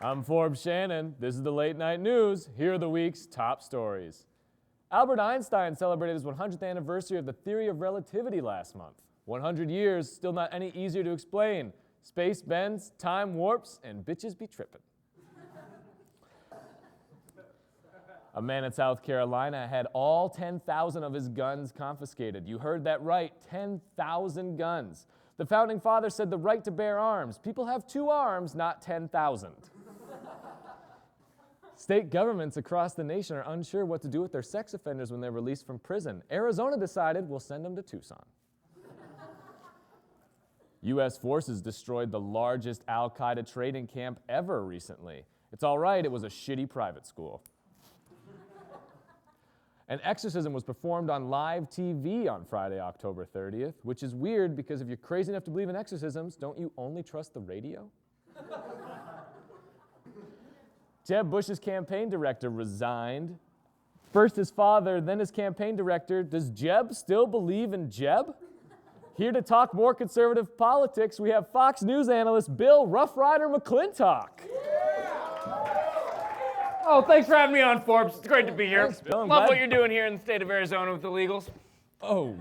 I'm Forbes Shannon. This is the Late Night News. Here are the week's top stories. Albert Einstein celebrated his 100th anniversary of the theory of relativity last month. 100 years, still not any easier to explain. Space bends, time warps, and bitches be trippin'. A man in South Carolina had all 10,000 of his guns confiscated. You heard that right, 10,000 guns. The founding fathers said the right to bear arms. People have 2 arms, not 10,000. State governments across the nation are unsure what to do with their sex offenders when they're released from prison. Arizona decided we'll send them to Tucson. U.S. forces destroyed the largest al-Qaeda training camp ever recently. It's all right, it was a shitty private school. An exorcism was performed on live TV on Friday, October 30th, which is weird because if you're crazy enough to believe in exorcisms, don't you only trust the radio? Jeb Bush's campaign director resigned. First his father, then his campaign director. Does Jeb still believe in Jeb? Here to talk more conservative politics, we have Fox News analyst Bill Rough Rider McClintock. Oh, thanks for having me on, Forbes. It's great to be here. Thanks, Bill. Love what you're doing here in the state of Arizona with illegals. Oh,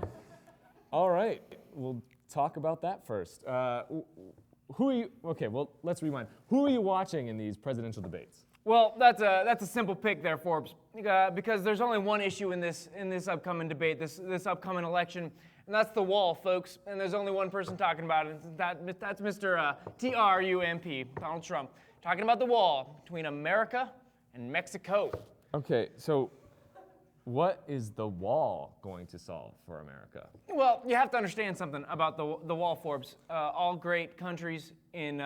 all right. We'll talk about that first. Who are you? Okay, well, let's rewind. Who are you watching in these presidential debates? Well, that's a simple pick there, Forbes, because there's only one issue in this upcoming debate, this upcoming election, and that's the wall, folks. And there's only one person talking about it. That's Mr. R.u.N, Donald Trump, talking about the wall between America and Mexico. Okay, so what is the wall going to solve for America? Well, you have to understand something about the wall, Forbes. All great countries in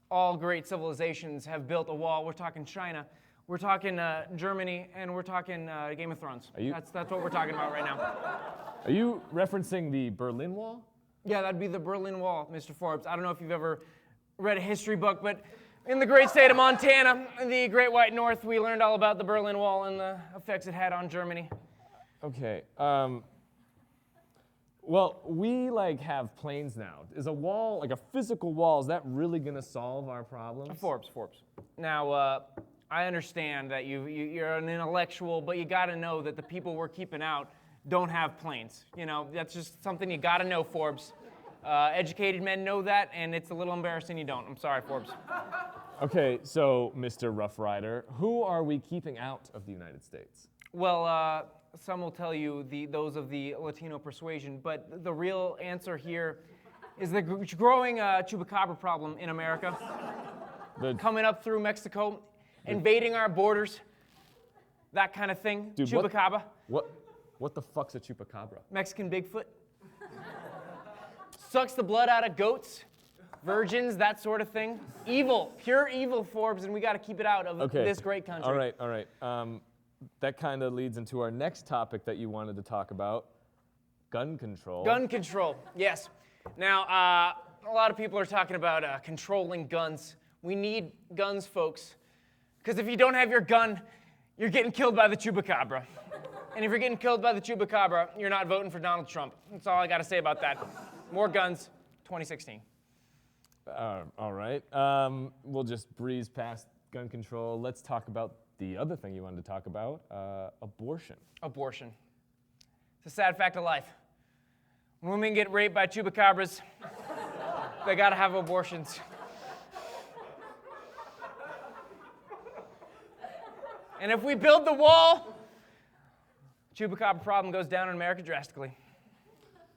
all great civilizations have built a wall. We're talking China, we're talking Germany, and we're talking Game of Thrones. That's what we're talking about right now. Are you referencing the Berlin Wall? Yeah, that'd be the Berlin Wall, Mr. Forbes. I don't know if you've ever read a history book, but in the great state of Montana, in the Great White North, we learned all about the Berlin Wall and the effects it had on Germany. Okay. Well, we have planes now. Is a wall, like a physical wall, is that really going to solve our problems? Forbes. Now, I understand that you're an intellectual, but you got to know that the people we're keeping out don't have planes. You know, that's just something you got to know, Forbes. Educated men know that, and it's a little embarrassing you don't. I'm sorry, Forbes. Okay, so, Mr. Rough Rider, who are we keeping out of the United States? Well, some will tell you those of the Latino persuasion, but the real answer here is the growing chupacabra problem in America. Coming up through Mexico, invading our borders, that kind of thing. Dude, chupacabra. What the fuck's a chupacabra? Mexican Bigfoot. Sucks the blood out of goats, virgins, that sort of thing. Evil, pure evil, Forbes, and we got to keep it out of this great country. All right. That kind of leads into our next topic that you wanted to talk about, gun control. Gun control, yes. Now, a lot of people are talking about controlling guns. We need guns, folks, because if you don't have your gun, you're getting killed by the chupacabra. And if you're getting killed by the chupacabra, you're not voting for Donald Trump. That's all I got to say about that. More guns, 2016. All right. We'll just breeze past gun control. Let's talk about the other thing you wanted to talk about, abortion. Abortion. It's a sad fact of life. When women get raped by chupacabras, they got to have abortions. And if we build the wall, chupacabra problem goes down in America drastically.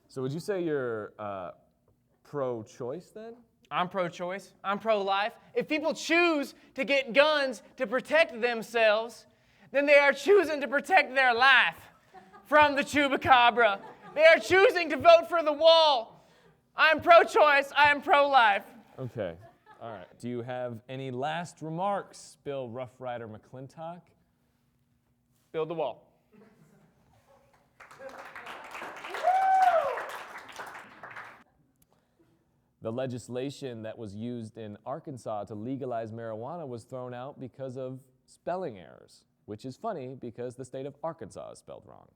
So would you say you're pro-choice then? I'm pro-choice. I'm pro-life. If people choose to get guns to protect themselves, then they are choosing to protect their life from the chupacabra. They are choosing to vote for the wall. I'm pro-choice. I am pro-life. Okay. All right. Do you have any last remarks, Bill Rough Rider McClintock? Build the wall. The legislation that was used in Arkansas to legalize marijuana was thrown out because of spelling errors, which is funny because the state of Arkansas is spelled wrong.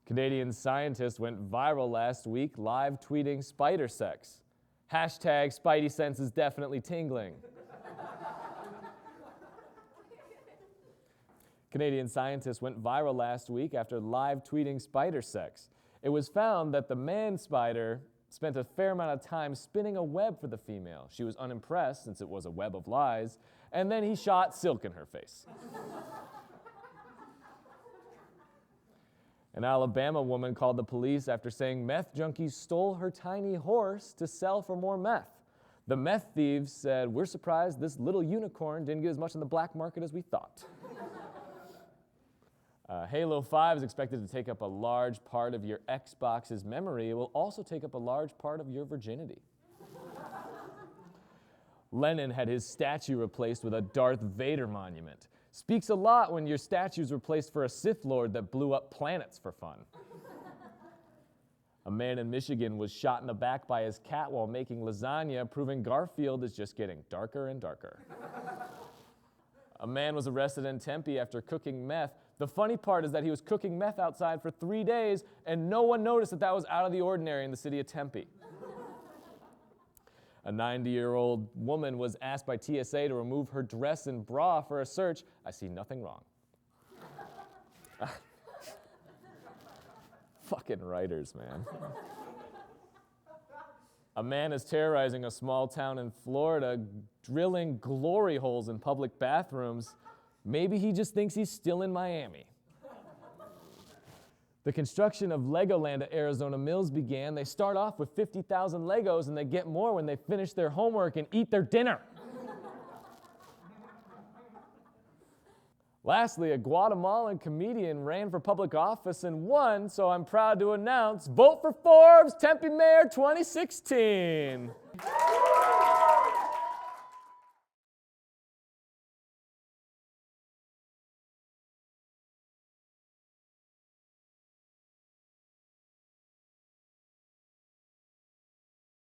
Canadian scientists went viral last week live tweeting spider sex. Hashtag Spidey sense is definitely tingling. Canadian scientists went viral last week after live tweeting spider sex. It was found that the man spider spent a fair amount of time spinning a web for the female. She was unimpressed since it was a web of lies, and then he shot silk in her face. An Alabama woman called the police after saying meth junkies stole her tiny horse to sell for more meth. The meth thieves said, "We're surprised this little unicorn didn't get as much on the black market as we thought." Halo 5 is expected to take up a large part of your Xbox's memory. It will also take up a large part of your virginity. Lenin had his statue replaced with a Darth Vader monument. Speaks a lot when your statue's replaced for a Sith Lord that blew up planets for fun. A man in Michigan was shot in the back by his cat while making lasagna, proving Garfield is just getting darker and darker. A man was arrested in Tempe after cooking meth. The funny part is that he was cooking meth outside for 3 days, and no one noticed that that was out of the ordinary in the city of Tempe. A 90-year-old woman was asked by TSA to remove her dress and bra for a search. I see nothing wrong. Fucking writers, man. A man is terrorizing a small town in Florida, drilling glory holes in public bathrooms. Maybe he just thinks he's still in Miami. The construction of Legoland at Arizona Mills began. They start off with 50,000 Legos, and they get more when they finish their homework and eat their dinner. Lastly, a Guatemalan comedian ran for public office and won, so I'm proud to announce, vote for Forbes Tempe Mayor 2016.